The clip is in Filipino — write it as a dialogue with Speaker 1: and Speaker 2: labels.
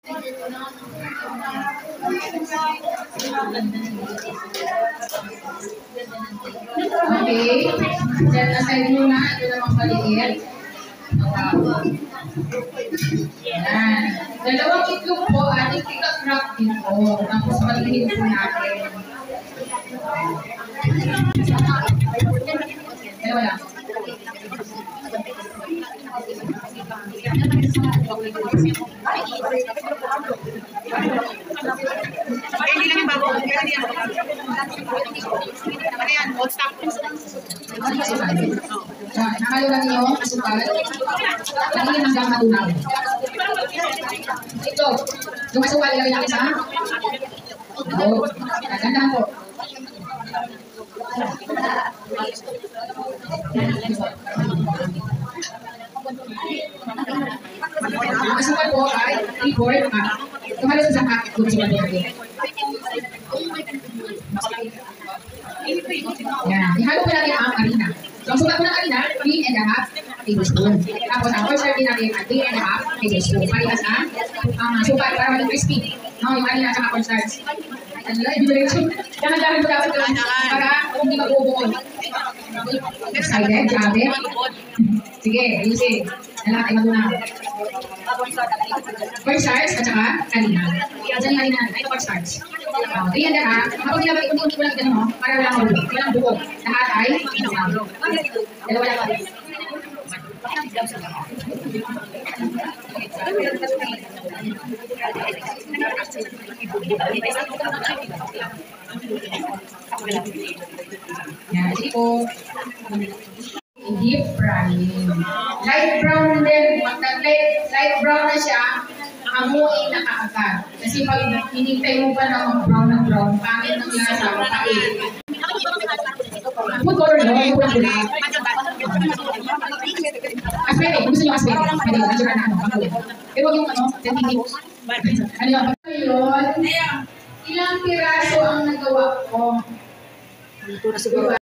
Speaker 1: Okay, set aside muna. Ito namang maliit. Yan. Dalawang itlog po, ating ika-crack dito. Tapos palihin po natin. Dalawa lang.
Speaker 2: Hindi lang yung bago. Kaya hindi yan. Ano yan? Old stock.
Speaker 1: Nakalugan niyo ang asukal. Lagyan hanggang matunaw. Ito. Yung asukal ilagay natin sa? Oo. Gandang po. Ang asukal po ay 3/4 cup. Tumalos sa cup kung sila natin. Yan. Ihalo po natin ang harina. So, ang sukat po ng harina, 3.5 tablespoon. Tapos, ang cornstarch din natin at 3.5 tablespoon. Parehas ang sukat para maging crispy. No, yung harina at saka cornstarch. Ano lang, i-direction. Dahan-dahan po dapat ito para hindi mag-uubukol. Excited? Grabe? Sige, ayusin. Lahat ay magunaw. Cornstarch at saka harina. Diyan yung harina natin. Ito cornstarch. 3.5. Kapag nilabay, unti-unti ko lang ito, no? Para walang buko. Lahat ay magunaw. Dalawa lang pa. Yan, sige po. Deep frying. Light brown din. Pag light brown na siya, amuin na kaagad. Kasi pag hinintay mo pa ng brown, pangit ng lasa, mapait. Food color nyo, yung pula. Aswede, gusto nyo aswede. Pwede yun, nasyuran na pero yung sensitive. Ano yun? Ilang piraso ang nagawa ko?